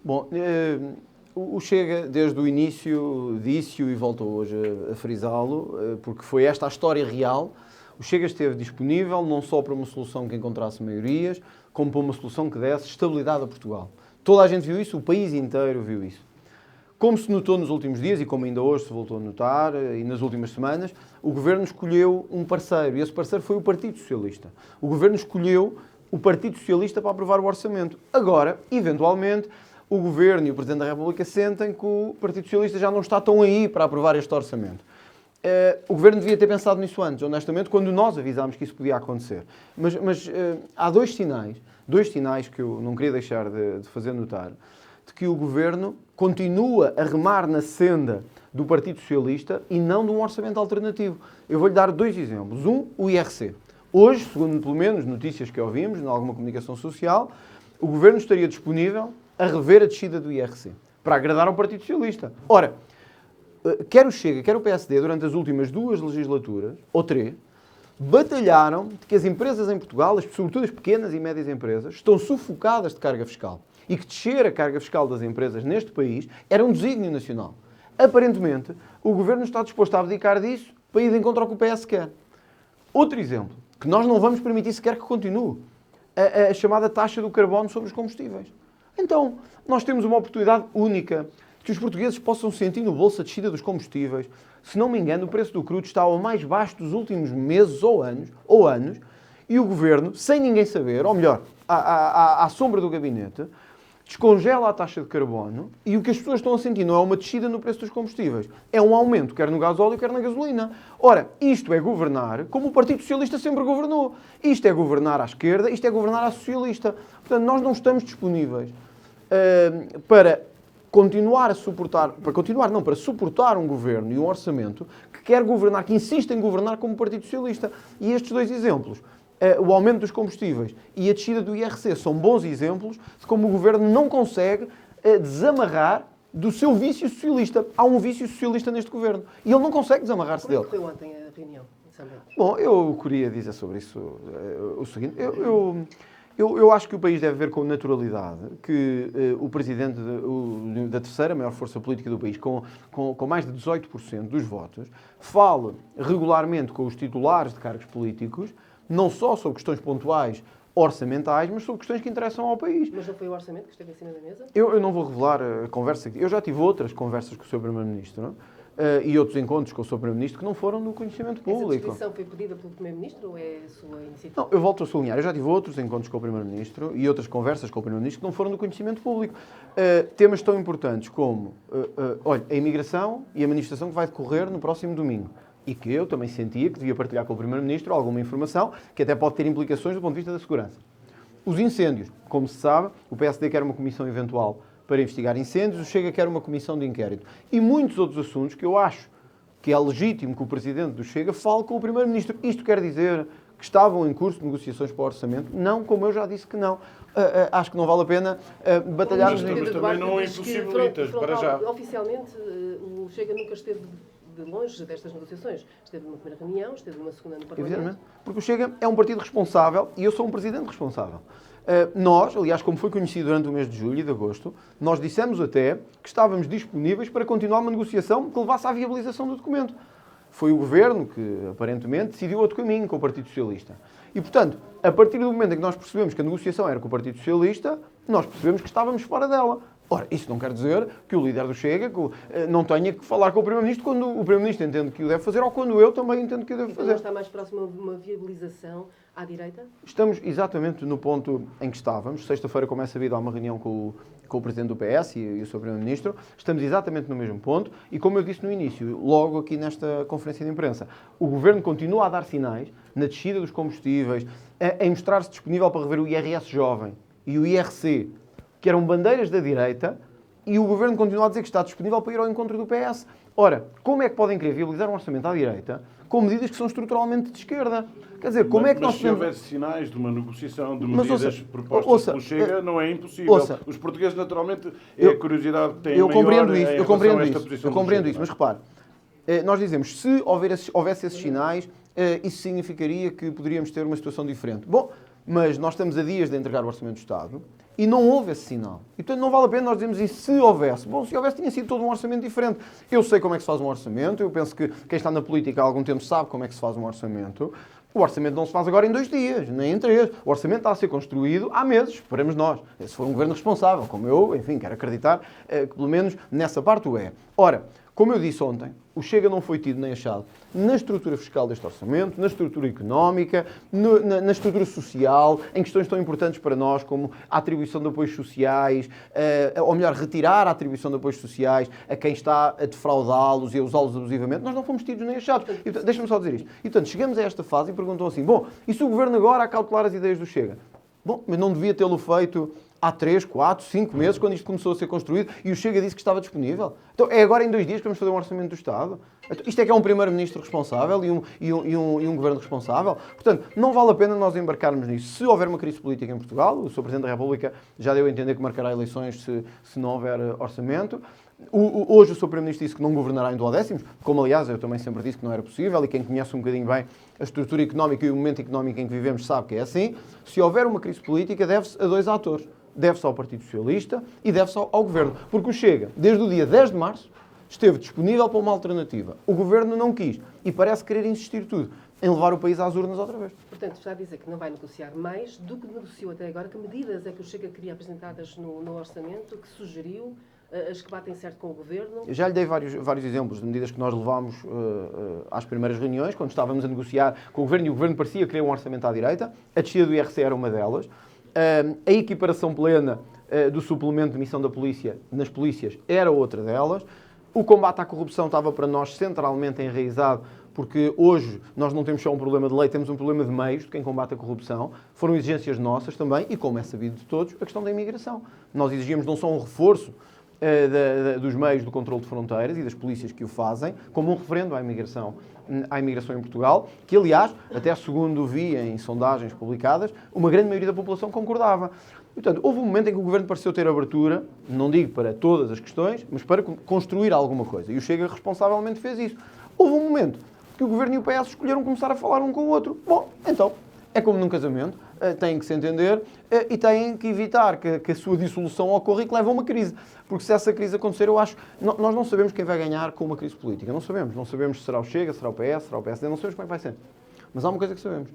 Bom, o Chega, desde o início, disse-o e voltou hoje a frisá-lo, porque foi esta a história real. O Chega esteve disponível não só para uma solução que encontrasse maiorias, como para uma solução que desse estabilidade a Portugal. Toda a gente viu isso, o país inteiro viu isso. Como se notou nos últimos dias, e como ainda hoje se voltou a notar, e nas últimas semanas, o Governo escolheu um parceiro, e esse parceiro foi o Partido Socialista. O Governo escolheu o Partido Socialista para aprovar o orçamento. Agora, eventualmente, o Governo e o Presidente da República sentem que o Partido Socialista já não está tão aí para aprovar este orçamento. O Governo devia ter pensado nisso antes, honestamente, quando nós avisámos que isso podia acontecer. Mas há dois sinais que eu não queria deixar de fazer notar, de que o Governo continua a remar na senda do Partido Socialista e não de um orçamento alternativo. Eu vou-lhe dar dois exemplos. O IRC. Hoje, segundo pelo menos notícias que ouvimos, em alguma comunicação social, o Governo estaria disponível a rever a descida do IRC, para agradar ao Partido Socialista. Ora, quer o Chega, quer o PSD, durante as últimas 2 legislaturas, ou 3, batalharam de que as empresas em Portugal, sobretudo as pequenas e médias empresas, estão sufocadas de carga fiscal. E que descer a carga fiscal das empresas neste país era um desígnio nacional. Aparentemente, o Governo está disposto a abdicar disso para ir de encontro ao que o PS quer. Outro exemplo, que nós não vamos permitir sequer que continue, a chamada taxa do carbono sobre os combustíveis. Então, nós temos uma oportunidade única de que os portugueses possam sentir no bolso a descida dos combustíveis. Se não me engano, o preço do crudo está ao mais baixo dos últimos meses ou anos, e o Governo, sem ninguém saber, ou melhor, à sombra do gabinete, descongela a taxa de carbono e o que as pessoas estão a sentir não é uma descida no preço dos combustíveis, é um aumento, quer no gasóleo, quer na gasolina. Ora, isto é governar como o Partido Socialista sempre governou. Isto é governar à esquerda, isto é governar à socialista. Portanto, nós não estamos disponíveis para suportar um governo e um orçamento que quer governar, que insiste em governar como o Partido Socialista. E estes dois exemplos, o aumento dos combustíveis e a descida do IRC, são bons exemplos de como o governo não consegue desamarrar do seu vício socialista. Há um vício socialista neste governo e ele não consegue desamarrar-se dele. Como foi ontem a reunião? Bom, eu queria dizer sobre isso o seguinte. Eu acho que o país deve ver com naturalidade que o presidente da terceira maior força política do país, com mais de 18% dos votos, fale regularmente com os titulares de cargos políticos, não só sobre questões pontuais orçamentais, mas sobre questões que interessam ao país. Mas não foi o orçamento que esteve em cima da mesa? Eu não vou revelar a conversa. Eu já tive outras conversas com o Sr. Primeiro-Ministro e outros encontros com o Sr. Primeiro-Ministro que não foram no conhecimento público. Essa descrição foi pedida pelo Primeiro-Ministro ou é a sua iniciativa? Não, eu volto a sublinhar. Eu já tive outros encontros com o Primeiro-Ministro e outras conversas com o Primeiro-Ministro que não foram no conhecimento público. Temas tão importantes como a imigração e a manifestação que vai decorrer no próximo domingo. E que eu também sentia que devia partilhar com o Primeiro-Ministro alguma informação que até pode ter implicações do ponto de vista da segurança. Os incêndios. Como se sabe, o PSD quer uma comissão eventual para investigar incêndios, o Chega quer uma comissão de inquérito. E muitos outros assuntos que eu acho que é legítimo que o Presidente do Chega fale com o Primeiro-Ministro. Isto quer dizer que estavam em curso de negociações para o orçamento? Não, como eu já disse que não. Acho que não vale a pena batalharmos nisso. Mas também não impossibilitas, para já. Oficialmente, o Chega nunca esteve de longe destas negociações. Esteve numa primeira reunião, esteve numa segunda no Parlamento. Evidentemente, porque o Chega é um partido responsável e eu sou um presidente responsável. Nós, aliás, como foi conhecido durante o mês de julho e de agosto, nós dissemos até que estávamos disponíveis para continuar uma negociação que levasse à viabilização do documento. Foi o Governo que, aparentemente, decidiu outro caminho com o Partido Socialista. E, portanto, a partir do momento em que nós percebemos que a negociação era com o Partido Socialista, nós percebemos que estávamos fora dela. Ora, isso não quer dizer que o líder do Chega não tenha que falar com o Primeiro-Ministro quando o Primeiro-Ministro entende que o deve fazer ou quando eu também entendo que o devo fazer. Então está mais próximo de uma viabilização à direita? Estamos exatamente no ponto em que estávamos. Sexta-feira, como é sabido, há uma reunião com o Presidente do PS e o Sr. Primeiro-Ministro. Estamos exatamente no mesmo ponto e, como eu disse no início, logo aqui nesta conferência de imprensa, o Governo continua a dar sinais na descida dos combustíveis, em mostrar-se disponível para rever o IRS jovem e o IRC, que eram bandeiras da direita, e o Governo continua a dizer que está disponível para ir ao encontro do PS. Ora, como é que podem querer viabilizar um orçamento à direita com medidas que são estruturalmente de esquerda? Quer dizer, como é que nós se houvesse sinais de uma negociação de medidas propostas pelo Chega, não é impossível. Os portugueses, naturalmente, é a curiosidade que têm eu compreendo maior isso, eu compreendo isso, mas repare, nós dizemos, se houvesse esses sinais, isso significaria que poderíamos ter uma situação diferente. Bom, mas nós estamos a dias de entregar o Orçamento do Estado E não houve esse sinal. E, portanto, não vale a pena nós dizermos isso se houvesse. Bom, se houvesse, tinha sido todo um orçamento diferente. Eu sei como é que se faz um orçamento. Eu penso que quem está na política há algum tempo sabe como é que se faz um orçamento. O orçamento não se faz agora em 2 dias, nem em 3. O orçamento está a ser construído há meses, esperemos nós. Se for um governo responsável, como eu, enfim, quero acreditar que pelo menos nessa parte o é. Ora, como eu disse ontem, o Chega não foi tido nem achado na estrutura fiscal deste orçamento, na estrutura económica, na estrutura social, em questões tão importantes para nós como a atribuição de apoios sociais, ou melhor, retirar a atribuição de apoios sociais a quem está a defraudá-los e a usá-los abusivamente. Nós não fomos tidos nem achados. Deixa-me só dizer isto. E, portanto, chegamos a esta fase e perguntam assim, bom, e se o Governo agora acautelar as ideias do Chega? Bom, mas não devia tê-lo feito há 3, 4, 5 meses, quando isto começou a ser construído, e o Chega disse que estava disponível. Então, é agora em 2 dias que vamos fazer um orçamento do Estado? Então, isto é que é um primeiro-ministro responsável e um governo responsável? Portanto, não vale a pena nós embarcarmos nisso. Se houver uma crise política em Portugal, o Sr. Presidente da República já deu a entender que marcará eleições se não houver orçamento. Hoje o Sr. Primeiro-Ministro disse que não governará em duodécimos, como aliás eu também sempre disse que não era possível, e quem conhece um bocadinho bem a estrutura económica e o momento económico em que vivemos sabe que é assim. Se houver uma crise política, deve-se a 2 atores. Deve-se ao Partido Socialista e deve-se ao Governo. Porque o Chega, desde o dia 10 de março, esteve disponível para uma alternativa. O Governo não quis e parece querer insistir tudo em levar o país às urnas outra vez. Portanto, está a dizer que não vai negociar mais do que negociou até agora. Que medidas é que o Chega queria apresentadas no orçamento, que sugeriu, as que batem certo com o Governo? Eu já lhe dei vários exemplos de medidas que nós levámos às primeiras reuniões, quando estávamos a negociar com o Governo e o Governo parecia querer um orçamento à direita. A descida do IRC era uma delas. A equiparação plena do suplemento de missão da polícia nas polícias era outra delas. O combate à corrupção estava para nós centralmente enraizado, porque hoje nós não temos só um problema de lei, temos um problema de meios de quem combate a corrupção. Foram exigências nossas também, e como é sabido de todos, a questão da imigração. Nós exigimos não só um reforço dos meios do controle de fronteiras e das polícias que o fazem, como um referendo à imigração em Portugal, que aliás, até segundo vi em sondagens publicadas, uma grande maioria da população concordava. Portanto, houve um momento em que o Governo pareceu ter abertura, não digo para todas as questões, mas para construir alguma coisa. E o Chega responsavelmente fez isso. Houve um momento que o Governo e o PS escolheram começar a falar um com o outro. Bom, então, é como num casamento, têm que se entender e têm que evitar que a sua dissolução ocorra e que leve a uma crise. Porque se essa crise acontecer, eu acho... Nós não sabemos quem vai ganhar com uma crise política. Não sabemos. Não sabemos se será o Chega, será o PS, será o PSD. Não sabemos como é que vai ser. Mas há uma coisa que sabemos.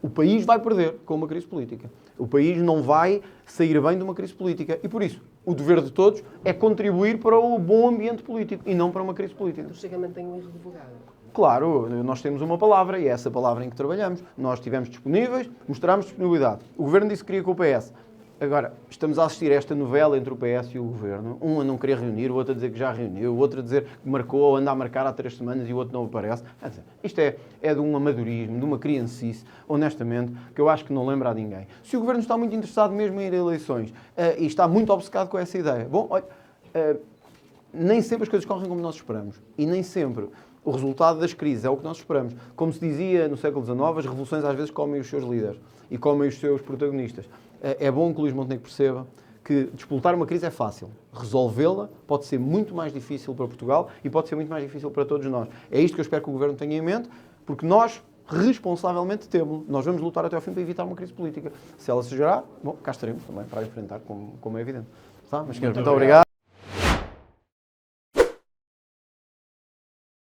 O país vai perder com uma crise política. O país não vai sair bem de uma crise política. E por isso, o dever de todos é contribuir para o bom ambiente político e não para uma crise política. O Chega mantém um irrevogado. Claro, nós temos uma palavra e é essa palavra em que trabalhamos. Nós estivemos disponíveis, mostramos disponibilidade. O Governo disse que queria com o PS. Agora, estamos a assistir a esta novela entre o PS e o Governo. Um a não querer reunir, o outro a dizer que já reuniu, o outro a dizer que marcou ou anda a marcar há 3 semanas e o outro não aparece. Isto é de um amadorismo, de uma criancice, honestamente, que eu acho que não lembra a ninguém. Se o Governo está muito interessado mesmo em ir a eleições e está muito obcecado com essa ideia, bom, olha, nem sempre as coisas correm como nós esperamos. E nem sempre o resultado das crises é o que nós esperamos. Como se dizia no século XIX, as revoluções às vezes comem os seus líderes e comem os seus protagonistas. É bom que o Luís Montenegro perceba que disputar uma crise é fácil. Resolvê-la pode ser muito mais difícil para Portugal e pode ser muito mais difícil para todos nós. É isto que eu espero que o Governo tenha em mente, porque nós, responsavelmente, temos. Nós vamos lutar até ao fim para evitar uma crise política. Se ela se gerar, bom, cá estaremos também para enfrentar, como é evidente. Tá? Mas, senhor, muito obrigado.